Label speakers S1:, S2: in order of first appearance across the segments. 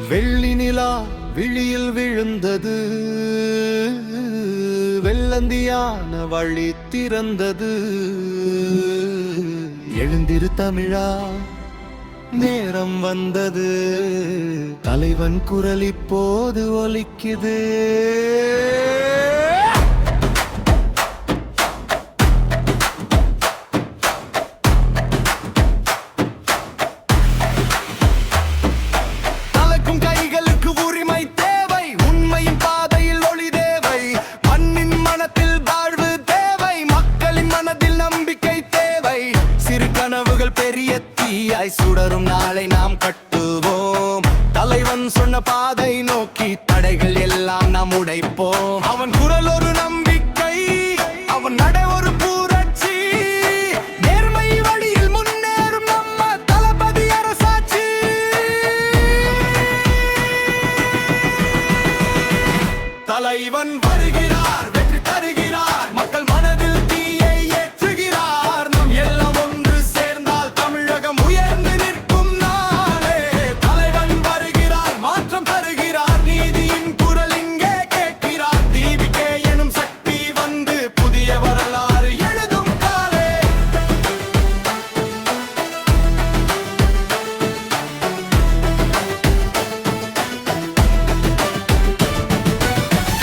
S1: வெள்ளி நிலா விழியில் விழுந்தது, வெள்ளந்தியான வழி திறந்தது. எழுந்திரு தமிழா, நேரம் வந்தது. தலைவன் குரல் இப்போது ஒலிக்குது. பெரிய தீயாய் சுடரும் நாளை நாம் கட்டுவோம். தலைவன் சொன்ன பாதை நோக்கி தடைகள் எல்லாம் நாம் உடைப்போம். அவன் குரல் ஒரு நம்பிக்கை, அவன் நடை ஒரு புரட்சி. நேர்மை வழியில் முன்னேறும் நம்ம தளபதி அரசாட்சி. தலைவன் வருகிறார், வெற்றி தருகிறார், மக்கள் மனதில் தீயை ஏற்றுகிறார். நம் எல்லாம் ஒன்று சேர்ந்தால் தமிழகம் உயர்ந்து நிற்கும் நாளே. தலைவன் வருகிறார், மாற்றம் தருகிறார், நீதியின் குரல் இங்கே கேட்கிறார். தீபிகே எனும் சக்தி வந்து புதிய வரலாறு எழுதும் காலே.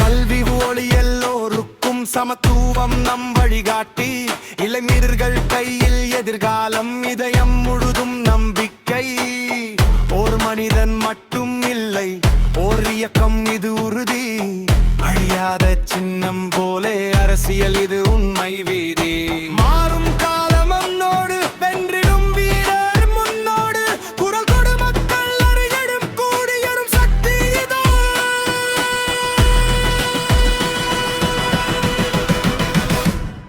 S1: கல்வி ஒளி எல்லோருக்கும் சமத்துவம் நம் வழிகாட்டி. இளைஞர்கள் கையில் எதிர்காலம், இதயம் முழுதும் நம்பிக்கை. ஒரு மனிதன் மட்டும் இல்லை, ஓர் இயக்கம் இது உறுதி. அழியாத சின்னம் போலே அரசியல் இது உண்மை வீதி. மாறும் காலம் நம்மோடு, வென்றிடும் வீரர் முன்னோடு. குரல் கொடு மக்கள் அறியடும் கூடியரும் சக்தி இதோ.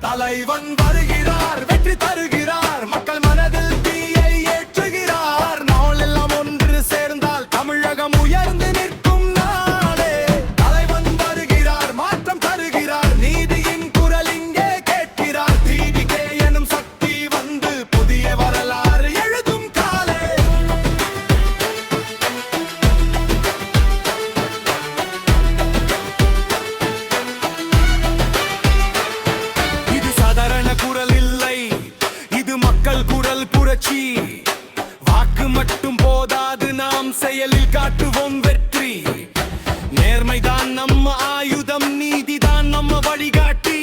S1: தலைவன் வருகிறார், வெற்றி தருகிறார், மக்கள் மனதில் தீயை ஏற்றுகிறார். நாள் எல்லாம் ஒன்று சேர்ந்தால் தமிழகம் உயர்ந்து நிற்கும் நாளே. தலைவன் வருகிறார், மாற்றம் தருகிறார், நீதியின் குரல் இங்கே கேட்கிறார். தீபிகே எனும் சக்தி வந்து புதிய வரலாறு எழுதும் காலே. இது சாதாரண குரல் இல்லை, இது மக்கள் குரல் புரட்சி. வாக்கு மட்டும் போதாது, நாம் செயலில் காட்டுவோம் வெற்றி. நேர்மைதான் நம்ம ஆயுதம், நீதிதான் நம்ம வழிகாட்டி.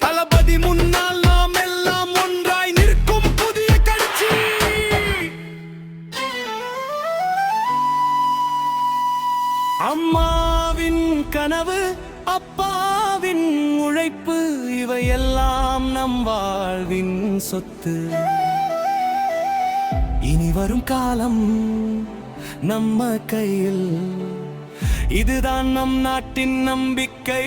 S1: தளபதி முன்னால் நாம் எல்லாம் ஒன்றாய் நிற்கும் புதிய கட்சி. அம்மாவின் கனவு, அப்பாவின் உழைப்பு, இவையெல்லாம் நம் வாழ்வின் சொத்து. இனி வரும் காலம் நம்ம கையில், இதுதான் நம் நாட்டின் நம்பிக்கை.